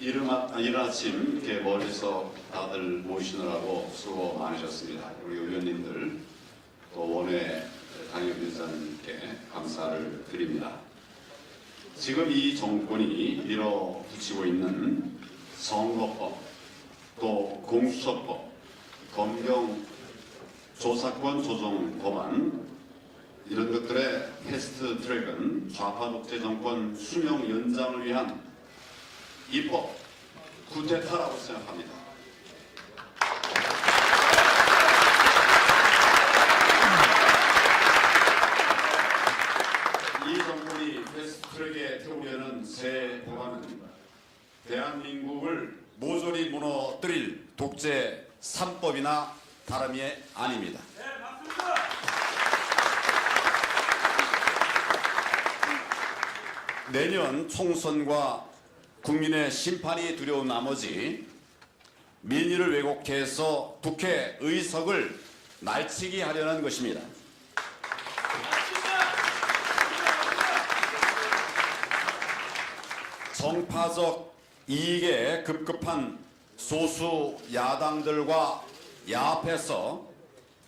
이른 아침 이렇게 멀리서 다들 모이시느라고 수고 많으셨습니다. 우리 의원님들 또 원외 당협인사님께 감사를 드립니다. 지금 이 정권이 밀어붙이고 있는 선거법, 또 공수처법, 검경 조사권 조정 법안 이런 것들의 패스트 트랙은 좌파 독재 정권 수명 연장을 위한 입법 쿠데타라고 생각합니다. 이 정권이 패스트트랙에 태우려는 새 법안은 대한민국을 모조리 무너뜨릴 독재 3법이나 다름이 아닙니다. 네, 맞습니다. 내년 총선과 국민의 심판이 두려운 나머지 민의를 왜곡해서 국회 의석을 날치기 하려는 것입니다. 정파적 이익에 급급한 소수 야당들과 야합해서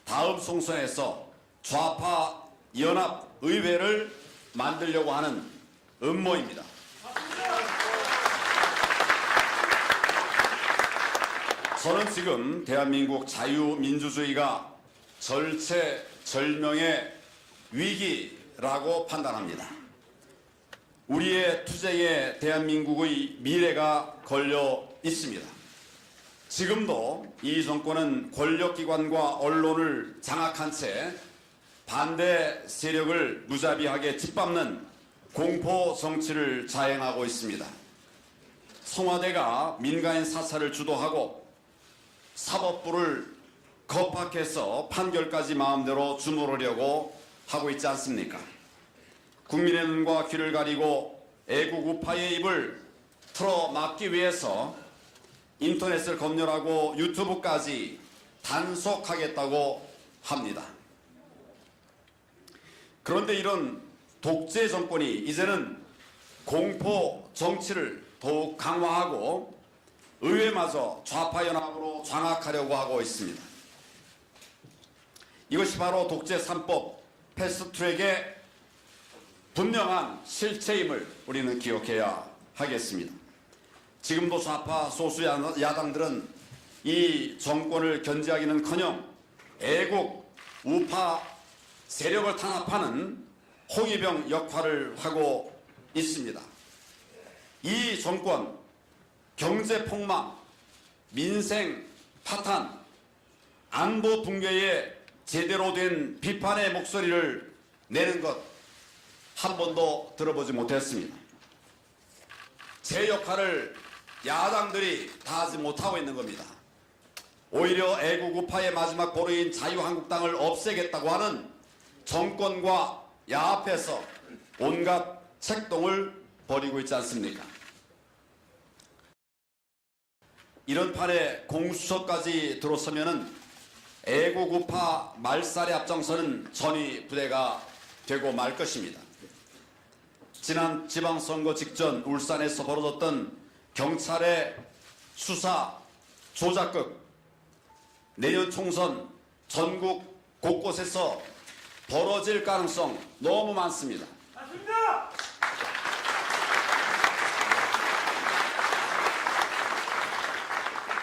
다음 총선에서 좌파 연합 의회를 만들려고 하는 음모입니다. 저는 지금 대한민국 자유민주주의가 절체절명의 위기라고 판단합니다. 우리의 투쟁에 대한민국의 미래가 걸려 있습니다. 지금도 이 정권은 권력기관과 언론을 장악한 채 반대 세력을 무자비하게 짓밟는 공포 정치를 자행하고 있습니다. 청와대가 민간인 사찰을 주도하고 사법부를 겁박해서 판결까지 마음대로 주무르려고 하고 있지 않습니까? 국민의 눈과 귀를 가리고 애국 우파의 입을 틀어막기 위해서 인터넷을 검열하고 유튜브까지 단속하겠다고 합니다. 그런데 이런 독재 정권이 이제는 공포 정치를 더욱 강화하고 의회마저 좌파 연합으로 장악하려고 하고 있습니다. 이것이 바로 독재 3법 패스트트랙의 분명한 실체임을 우리는 기억해야 하겠습니다. 지금도 좌파 소수 야당들은 이 정권을 견제하기는커녕 애국 우파 세력을 탄압하는 홍위병 역할을 하고 있습니다. 이 정권 경제 폭망, 민생 파탄, 안보 붕괴에 제대로 된 비판의 목소리를 내는 것 한 번도 들어보지 못했습니다. 제 역할을 야당들이 다 하지 못하고 있는 겁니다. 오히려 애국 우파의 마지막 보루인 자유한국당을 없애겠다고 하는 정권과 야합해서 온갖 책동을 벌이고 있지 않습니까? 이런 판에 공수처까지 들어서면은 애국 우파 말살에 앞장서는 전위 부대가 되고 말 것입니다. 지난 지방선거 직전 울산에서 벌어졌던 경찰의 수사 조작극, 내년 총선 전국 곳곳에서 벌어질 가능성 너무 많습니다. 맞습니다.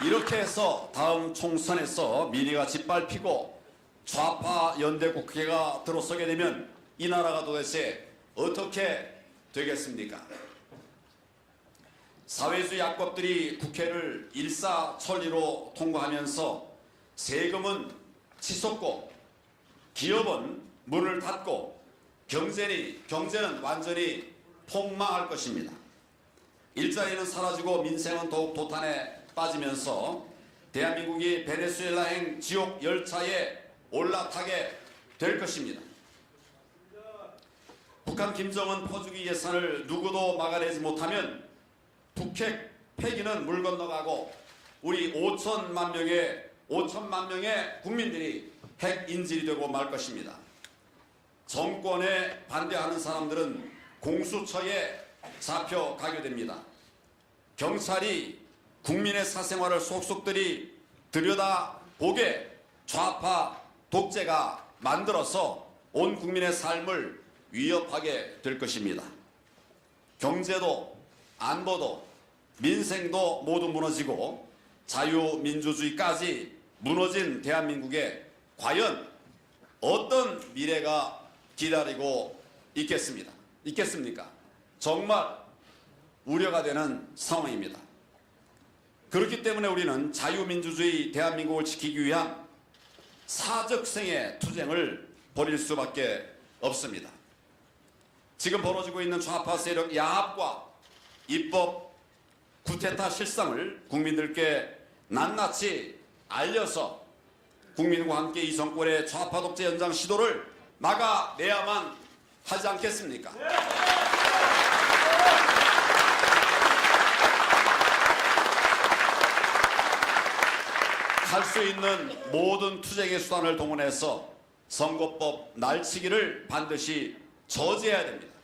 이렇게 해서 다음 총선에서 민의가 짓밟히고 좌파 연대 국회가 들어서게 되면 이 나라가 도대체 어떻게 되겠습니까? 사회주의 악법들이 국회를 일사천리로 통과하면서 세금은 치솟고 기업은 문을 닫고 경제는 완전히 폭망할 것입니다. 일자리는 사라지고 민생은 더욱 도탄에 빠지면서 대한민국이 베네수엘라행 지옥 열차에 올라타게 될 것입니다. 북한 김정은 퍼주기 예산을 누구도 막아내지 못하면 북핵 폐기는 물 건너가고 우리 5천만 명의 국민들이 핵 인질이 되고 말 것입니다. 정권에 반대하는 사람들은 공수처에 잡혀가게 됩니다. 경찰이 국민의 사생활을 속속들이 들여다보게 좌파 독재가 만들어서 온 국민의 삶을 위협하게 될 것입니다. 경제도 안보도 민생도 모두 무너지고 자유민주주의까지 무너진 대한민국에 과연 어떤 미래가 기다리고 있겠습니까? 정말 우려가 되는 상황입니다. 그렇기 때문에 우리는 자유민주주의 대한민국을 지키기 위한 사적생의 투쟁을 벌일 수밖에 없습니다. 지금 벌어지고 있는 좌파 세력 야합과 입법 구테타 실상을 국민들께 낱낱이 알려서 국민과 함께 이 정권의 좌파 독재 연장 시도를 막아내야만 하지 않겠습니까? 할 수 있는 모든 투쟁의 수단을 동원해서 선거법 날치기를 반드시 저지해야 됩니다.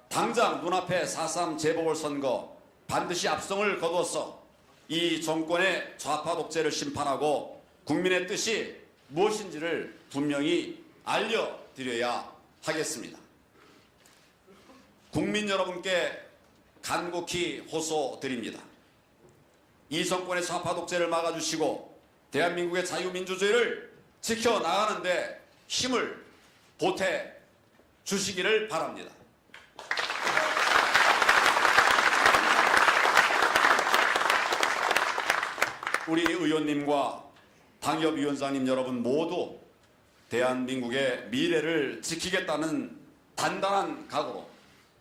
당장 눈앞에 4.3 재보궐선거 반드시 압승을 거둬서 이 정권의 좌파 독재를 심판하고 국민의 뜻이 무엇인지를 분명히 알려드려야 하겠습니다. 국민 여러분께 간곡히 호소드립니다. 이 정권의 좌파 독재를 막아주시고 대한민국의 자유민주주의를 지켜나가는데 힘을 보태 주시기를 바랍니다. 우리 의원님과 당협위원장님 여러분 모두 대한민국의 미래를 지키겠다는 단단한 각오로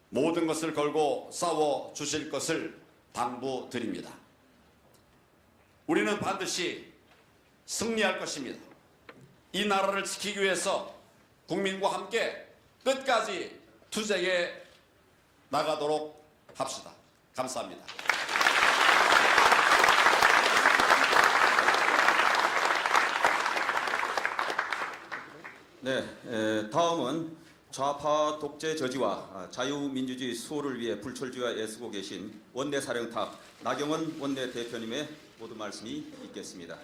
모든 것을 걸고 싸워 주실 것을 당부드립니다. 우리는 반드시 승리할 것입니다. 이 나라를 지키기 위해서 국민과 함께 끝까지 투쟁해 나가도록 합시다. 감사합니다. 네, 다음은 좌파 독재 저지와 자유민주주의 수호를 위해 불철주야 애쓰고 계신 원내사령탑 나경원 원내대표님의 모든 말씀이 있겠습니다.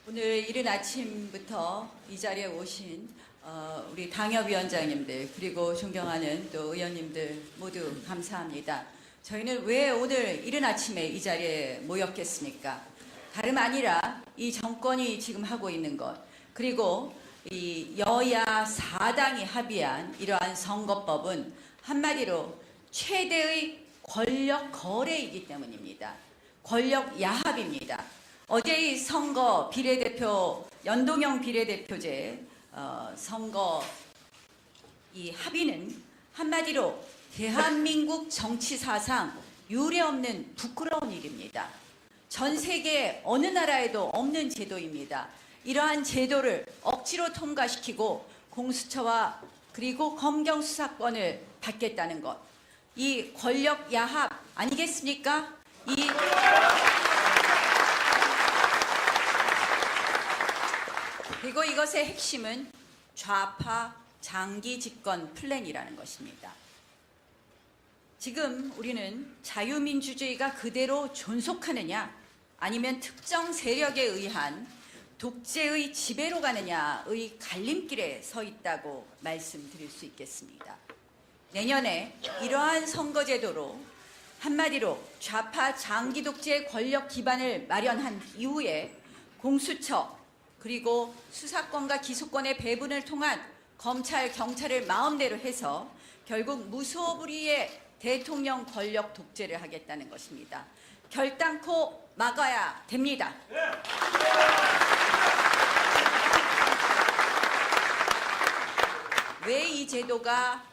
오늘 이른 아침부터 이 자리에 오신 우리 당협위원장님들 그리고 존경하는 또 의원님들 모두 감사합니다. 저희는 왜 오늘 이른 아침에 이 자리에 모였겠습니까? 다름 아니라 이 정권이 지금 하고 있는 것 그리고 이 여야 4당이 합의한 이러한 선거법은 한마디로 최대의 권력 거래이기 때문입니다. 권력 야합입니다. 어제 이 선거 비례대표 연동형 비례대표제 선거 이 합의는 한마디로 대한민국 정치 사상 유례없는 부끄러운 일입니다. 전 세계 어느 나라에도 없는 제도입니다. 이러한 제도를 억지로 통과시키고 공수처와 그리고 검경 수사권을 받겠다는 것, 이 권력 야합 아니겠습니까? 그리고 이것의 핵심은 좌파 장기 집권 플랜이라는 것입니다. 지금 우리는 자유민주주의가 그대로 존속하느냐 아니면 특정 세력에 의한 독재의 지배로 가느냐의 갈림길에 서 있다고 말씀드릴 수 있겠습니다. 내년에 이러한 선거제도로 한마디로 좌파 장기 독재의 권력 기반을 마련한 이후에 공수처 그리고 수사권과 기소권의 배분을 통한 검찰, 경찰을 마음대로 해서 결국 무소불위의 대통령 권력 독재를 하겠다는 것입니다. 결단코 막아야 됩니다. 왜 이 제도가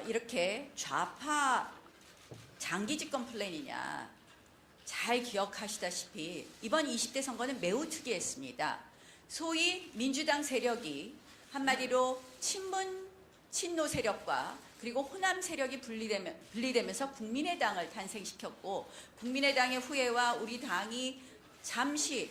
이렇게 좌파 장기 집권 플랜이냐? 잘 기억하시다시피 이번 20대 선거는 매우 특이했습니다. 소위 민주당 세력이 한마디로 친문, 친노 세력과 그리고 호남 세력이 분리되면서 국민의당을 탄생시켰고 국민의당의 후예와 우리 당이 잠시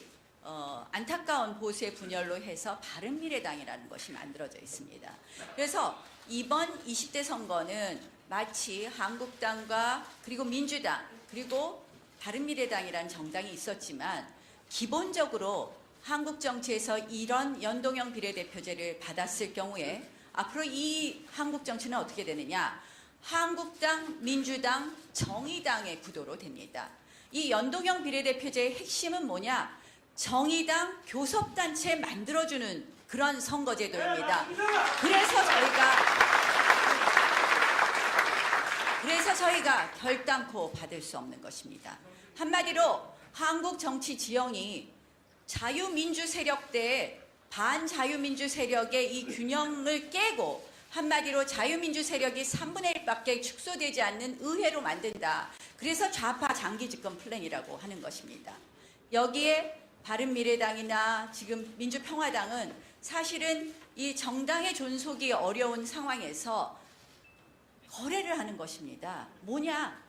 안타까운 보수의 분열로 해서 바른미래당이라는 것이 만들어져 있습니다. 그래서 이번 20대 선거는 마치 한국당과 그리고 민주당 그리고 바른미래당이라는 정당이 있었지만 기본적으로 한국 정치에서 이런 연동형 비례대표제를 받았을 경우에 앞으로 이 한국 정치는 어떻게 되느냐? 한국당, 민주당, 정의당의 구도로 됩니다. 이 연동형 비례대표제의 핵심은 뭐냐? 정의당 교섭단체 만들어주는 그런 선거제도입니다. 그래서 저희가 결단코 받을 수 없는 것입니다. 한마디로 한국 정치 지형이 자유민주 세력 대 반자유민주 세력의 이 균형을 깨고 한마디로 자유민주 세력이 3분의 1밖에 축소되지 않는 의회로 만든다. 그래서 좌파 장기 집권 플랜이라고 하는 것입니다. 여기에 바른미래당이나 지금 민주평화당은 사실은 이 정당의 존속이 어려운 상황에서 거래를 하는 것입니다. 뭐냐?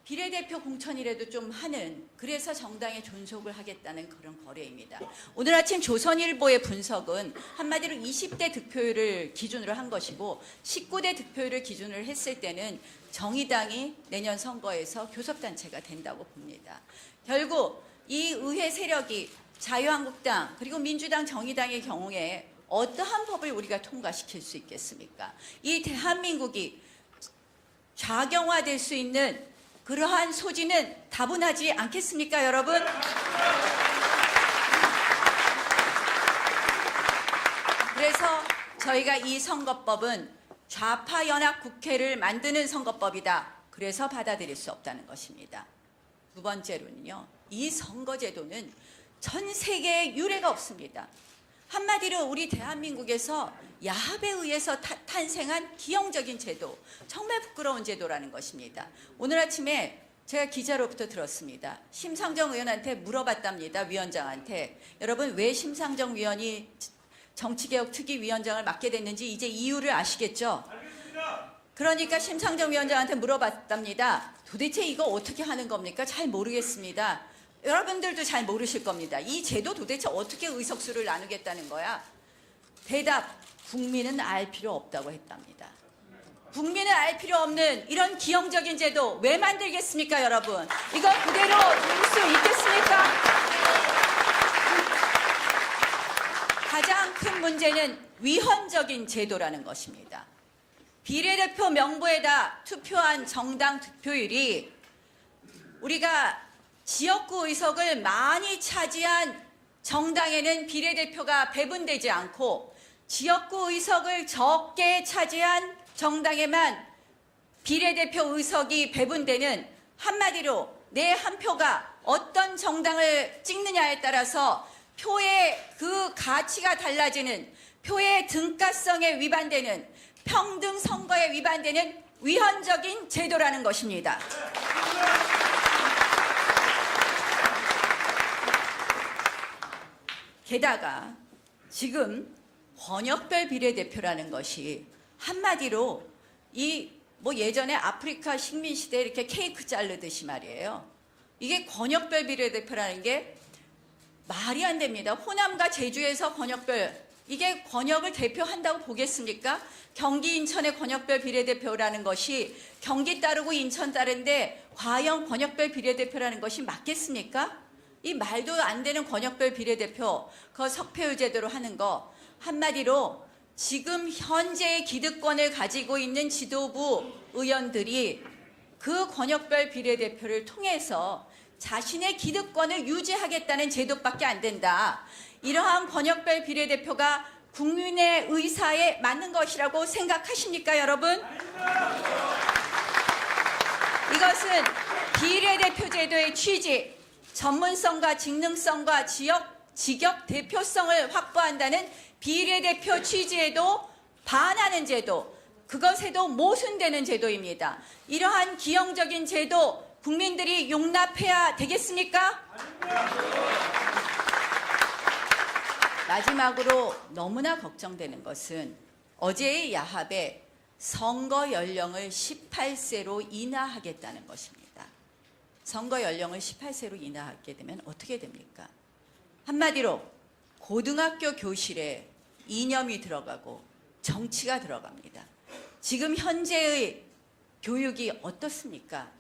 비례대표 공천이라도 좀 하는, 그래서 정당의 존속을 하겠다는 그런 거래입니다. 오늘 아침 조선일보의 분석은 한마디로 20대 득표율을 기준으로 한 것이고 19대 득표율을 기준으로 했을 때는 정의당이 내년 선거에서 교섭단체가 된다고 봅니다. 결국 이 의회 세력이 자유한국당 그리고 민주당 정의당의 경우에 어떠한 법을 우리가 통과시킬 수 있겠습니까? 이 대한민국이 좌경화될 수 있는 그러한 소지는 다분하지 않겠습니까, 여러분? 그래서 저희가 이 선거법은 좌파 연합 국회를 만드는 선거법이다. 그래서 받아들일 수 없다는 것입니다. 두 번째로는요, 이 선거제도는 전 세계에 유례가 없습니다. 한마디로 우리 대한민국에서 야합에 의해서 탄생한 기형적인 제도, 정말 부끄러운 제도라는 것입니다. 오늘 아침에 제가 기자로부터 들었습니다. 심상정 의원한테 물어봤답니다. 위원장한테. 여러분, 왜 심상정 위원이 정치개혁 특위위원장을 맡게 됐는지 이제 이유를 아시겠죠? 알겠습니다. 그러니까 심상정 위원장한테 물어봤답니다. 도대체 이거 어떻게 하는 겁니까? 잘 모르겠습니다. 여러분들도 잘 모르실 겁니다. 이 제도 도대체 어떻게 의석수를 나누겠다는 거야? 대답, 국민은 알 필요 없다고 했답니다. 국민은 알 필요 없는 이런 기형적인 제도 왜 만들겠습니까, 여러분? 이거 그대로 둘 수 있겠습니까? 가장 큰 문제는 위헌적인 제도라는 것입니다. 비례대표 명부에다 투표한 정당 득표율이 우리가 지역구 의석을 많이 차지한 정당에는 비례대표가 배분되지 않고 지역구 의석을 적게 차지한 정당에만 비례대표 의석이 배분되는, 한마디로 내 한 표가 어떤 정당을 찍느냐에 따라서 표의 그 가치가 달라지는, 표의 등가성에 위반되는, 평등 선거에 위반되는 위헌적인 제도라는 것입니다. 게다가 지금 권역별 비례대표라는 것이 한마디로 뭐 예전에 아프리카 식민 시대에 이렇게 케이크 자르듯이 말이에요. 이게 권역별 비례대표라는 게 말이 안 됩니다. 호남과 제주에서 권역별, 이게 권역을 대표한다고 보겠습니까? 경기 인천의 권역별 비례대표라는 것이 경기 따르고 인천 따른데 과연 권역별 비례대표라는 것이 맞겠습니까? 이 말도 안 되는 권역별 비례대표, 그 석패율 제도로 하는 거, 한마디로 지금 현재의 기득권을 가지고 있는 지도부 의원들이 그 권역별 비례대표를 통해서 자신의 기득권을 유지하겠다는 제도밖에 안 된다. 이러한 권역별 비례대표가 국민의 의사에 맞는 것이라고 생각하십니까, 여러분? 이것은 비례대표 제도의 취지, 전문성과 직능성과 직역 대표성을 확보한다는 비례대표 취지에도 반하는 제도, 그것에도 모순되는 제도입니다. 이러한 기형적인 제도 국민들이 용납해야 되겠습니까? 마지막으로 너무나 걱정되는 것은 어제의 야합에 선거 연령을 18세로 인하하겠다는 것입니다. 선거 연령을 18세로 인하하게 되면 어떻게 됩니까? 한마디로 고등학교 교실에 이념이 들어가고 정치가 들어갑니다. 지금 현재의 교육이 어떻습니까?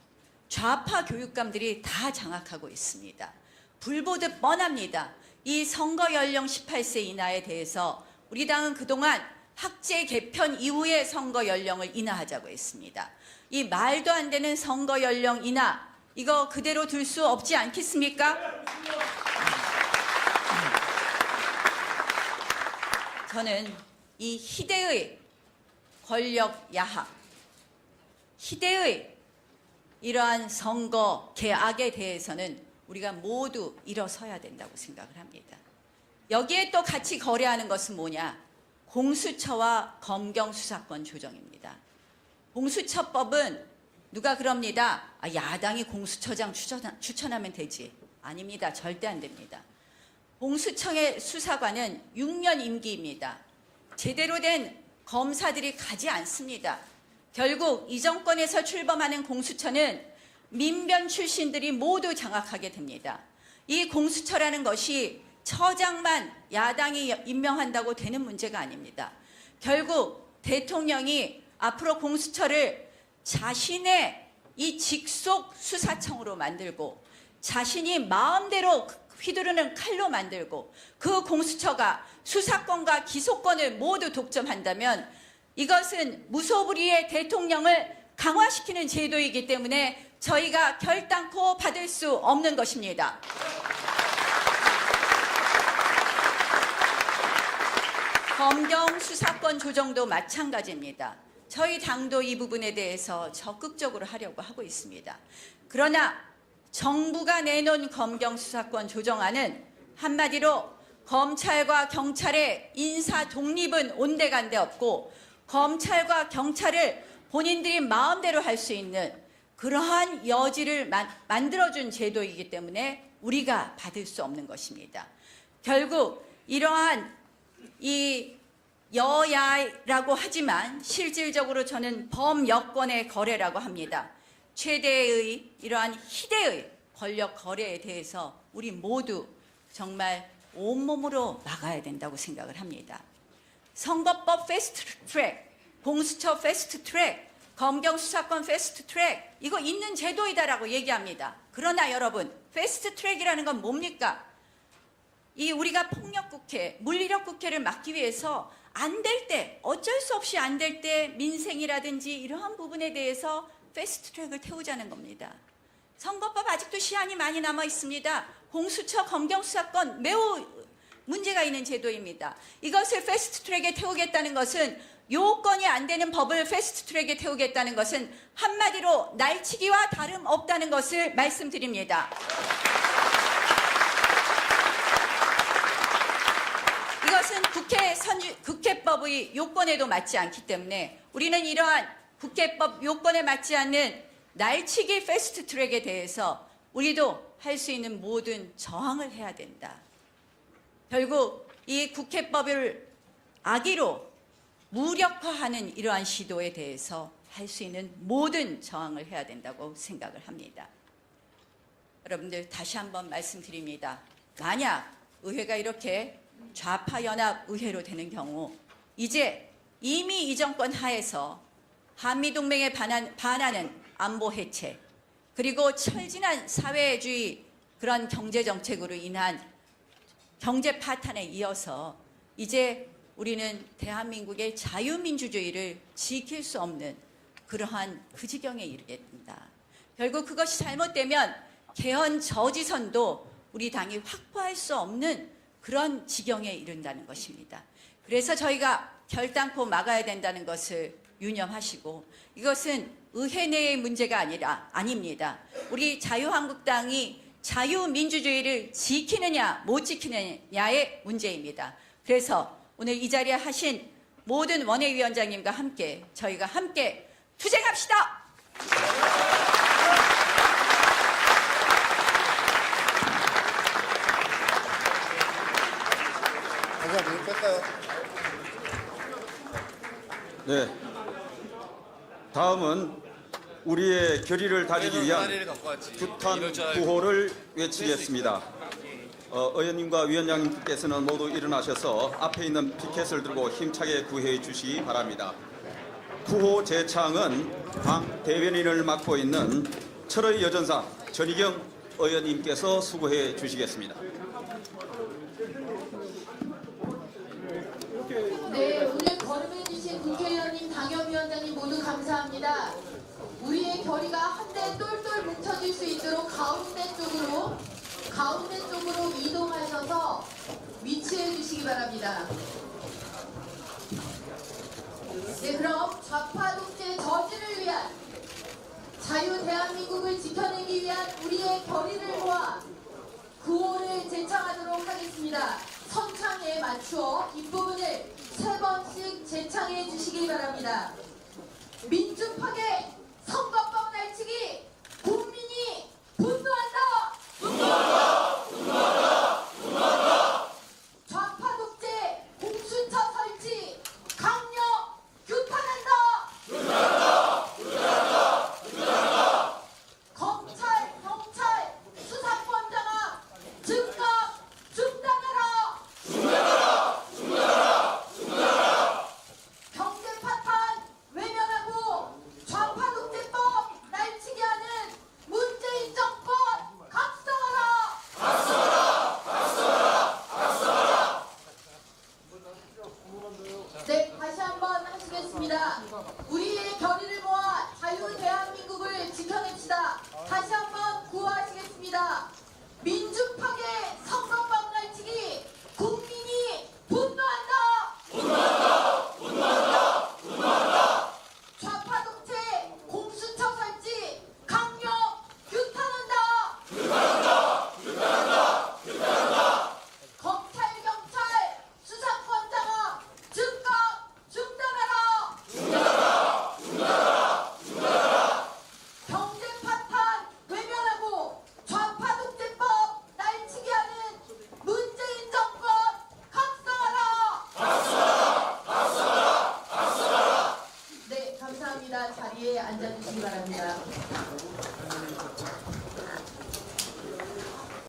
좌파 교육감들이 다 장악하고 있습니다. 불보듯 뻔합니다. 이 선거 연령 18세 이하에 대해서 우리 당은 그동안 학제 개편 이후에 선거 연령을 인하하자고 했습니다. 이 말도 안 되는 선거 연령 인하, 이거 그대로 둘 수 없지 않겠습니까? 저는 이 희대의 권력 야합, 희대의 이러한 선거 개악에 대해서는 우리가 모두 일어서야 된다고 생각을 합니다. 여기에 또 같이 거래하는 것은 뭐냐? 공수처와 검경 수사권 조정입니다. 공수처법은 누가 그럽니다. 야당이 공수처장 추천하면 되지. 아닙니다. 절대 안 됩니다. 공수처의 수사관은 6년 임기입니다. 제대로 된 검사들이 가지 않습니다. 결국 이 정권에서 출범하는 공수처는 민변 출신들이 모두 장악하게 됩니다. 이 공수처라는 것이 처장만 야당이 임명한다고 되는 문제가 아닙니다. 결국 대통령이 앞으로 공수처를 자신의 이 직속 수사청으로 만들고 자신이 마음대로 휘두르는 칼로 만들고 그 공수처가 수사권과 기소권을 모두 독점한다면 이것은 무소불위의 대통령을 강화시키는 제도이기 때문에 저희가 결단코 받을 수 없는 것입니다. 검경 수사권 조정도 마찬가지입니다. 저희 당도 이 부분에 대해서 적극적으로 하려고 하고 있습니다. 그러나 정부가 내놓은 검경 수사권 조정안은 한마디로 검찰과 경찰의 인사 독립은 온데간데 없고 검찰과 경찰을 본인들이 마음대로 할 수 있는 그러한 여지를 만들어준 제도이기 때문에 우리가 받을 수 없는 것입니다. 결국 이러한 이 여야라고 하지만 실질적으로 저는 범여권의 거래라고 합니다. 최대의 이러한 희대의 권력 거래에 대해서 우리 모두 정말 온몸으로 막아야 된다고 생각을 합니다. 선거법 패스트트랙, 공수처 패스트트랙, 검경 수사권 패스트트랙, 이거 있는 제도이다라고 얘기합니다. 그러나 여러분, 패스트트랙이라는 건 뭡니까? 이 우리가 폭력국회, 물리력국회를 막기 위해서 안 될 때, 어쩔 수 없이 안 될 때 민생이라든지 이러한 부분에 대해서 패스트트랙을 태우자는 겁니다. 선거법 아직도 시한이 많이 남아 있습니다. 공수처, 검경 수사권 매우 문제가 있는 제도입니다. 이것을 패스트트랙에 태우겠다는 것은 요건이 안 되는 법을 패스트트랙에 태우겠다는 것은 한마디로 날치기와 다름없다는 것을 말씀드립니다. 이것은 국회법의 요건에도 맞지 않기 때문에 우리는 이러한 국회법 요건에 맞지 않는 날치기 패스트트랙에 대해서 우리도 할 수 있는 모든 저항을 해야 된다. 결국 이 국회법을 악의로 무력화하는 이러한 시도에 대해서 할 수 있는 모든 저항을 해야 된다고 생각을 합니다. 여러분들 다시 한번 말씀드립니다. 만약 의회가 이렇게 좌파연합의회로 되는 경우 이제 이미 이 정권 하에서 한미동맹에 반하는 안보 해체 그리고 철진한 사회주의 그런 경제정책으로 인한 경제 파탄에 이어서 이제 우리는 대한민국의 자유민주주의를 지킬 수 없는 그러한 그 지경에 이르게 됩니다. 결국 그것이 잘못되면 개헌 저지선도 우리 당이 확보할 수 없는 그런 지경에 이른다는 것입니다. 그래서 저희가 결단코 막아야 된다는 것을 유념하시고 이것은 의회 내의 문제가 아닙니다. 우리 자유한국당이 자유민주주의를 지키느냐 못 지키느냐의 문제입니다. 그래서 오늘 이 자리에 하신 모든 원외위원장님과 함께 저희가 함께 투쟁합시다. 뺄까요? 네, 다음은 우리의 결의를 다지기 위한 규탄 구호를 외치겠습니다. 의원님과 위원장님께서는 모두 일어나셔서 앞에 있는 피켓을 들고 힘차게 구호해 주시기 바랍니다. 구호 제창은 당 대변인을 맡고 있는 철의 여전사 전희경 의원님께서 수고해 주시겠습니다. 네, 오늘 거름해주신 국회의원님, 당협위원장님 모두 감사합니다. 우리의 결의가 한데 똘똘 뭉쳐질 수 있도록 가운데 쪽으로 이동하셔서 위치해 주시기 바랍니다. 네, 그럼 좌파 독재 저지를 위한 자유 대한민국을 지켜내기 위한 우리의 결의를 모아 구호를 제창하도록 하겠습니다. 선창에 맞추어 뒷부분을 3번씩 제창해 주시기 바랍니다. 민주 파괴!